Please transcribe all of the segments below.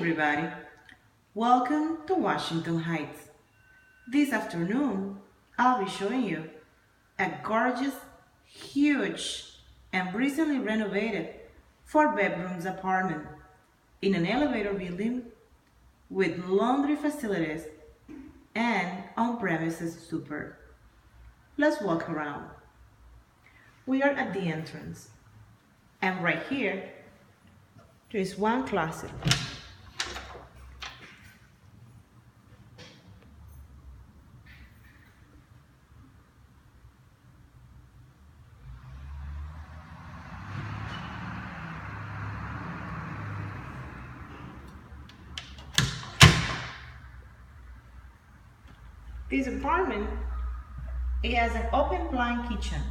everybody. Welcome to Washington Heights. This afternoon, I'll be showing you a gorgeous, huge, and recently renovated 4 bedrooms apartment in an elevator building with laundry facilities and on-premises super. Let's walk around. We are at the entrance, and right here, there is one closet. This apartment, it has an open plan kitchen,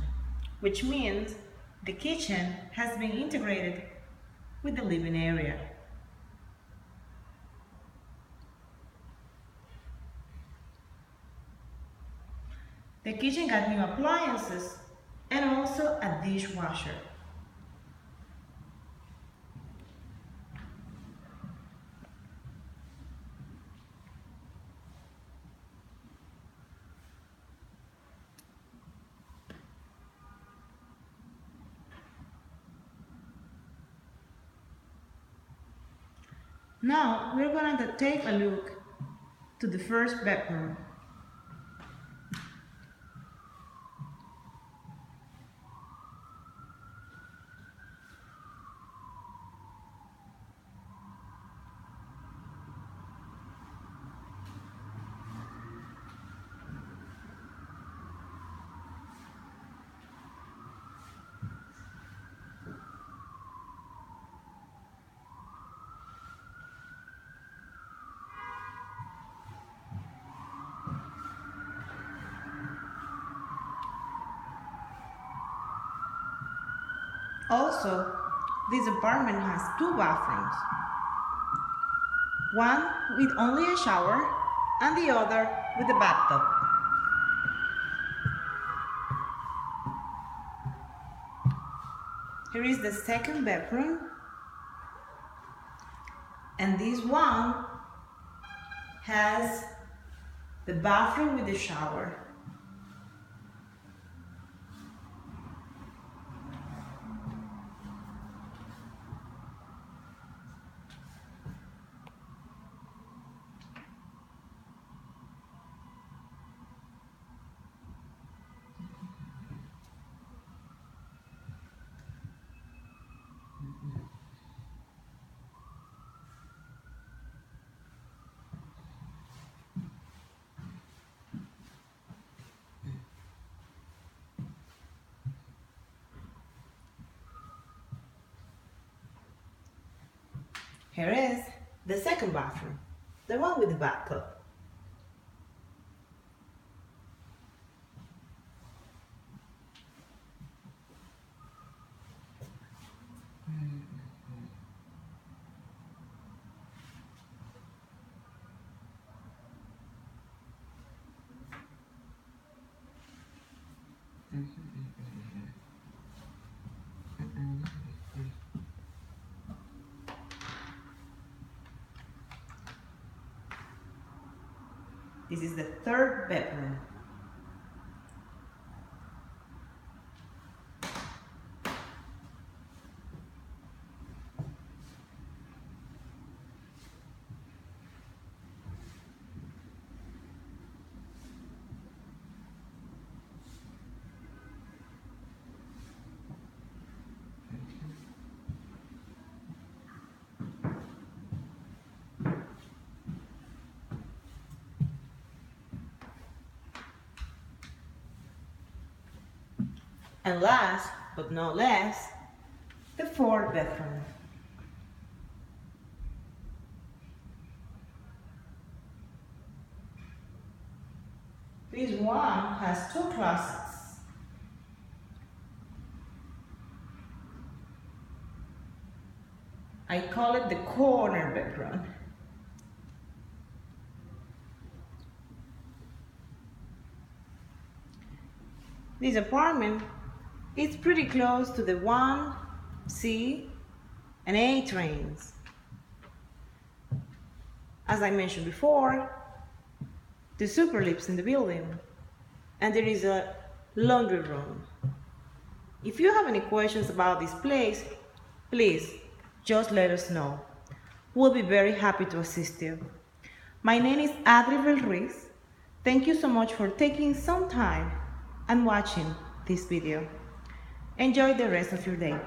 which means the kitchen has been integrated with the living area. The kitchen got new appliances and also a dishwasher. Now we're going to take a look to the first bedroom. Also, this apartment has 2 bathrooms. One with only a shower and the other with a bathtub. Here is the second bedroom, and this one has the bathroom with the shower. Here is the second bathroom, the one with the bathtub. This is the third bedroom. And last but not least, the fourth bedroom. This one has 2 closets. I call it the corner bedroom. This apartment is pretty close to the 1, C, and A trains. As I mentioned before, the super lifts in the building, and there is a laundry room. If you have any questions about this place, please just let us know. We'll be very happy to assist you. My name is Adri Ruiz. Thank you so much for taking some time and watching this video. Enjoy the rest of your day.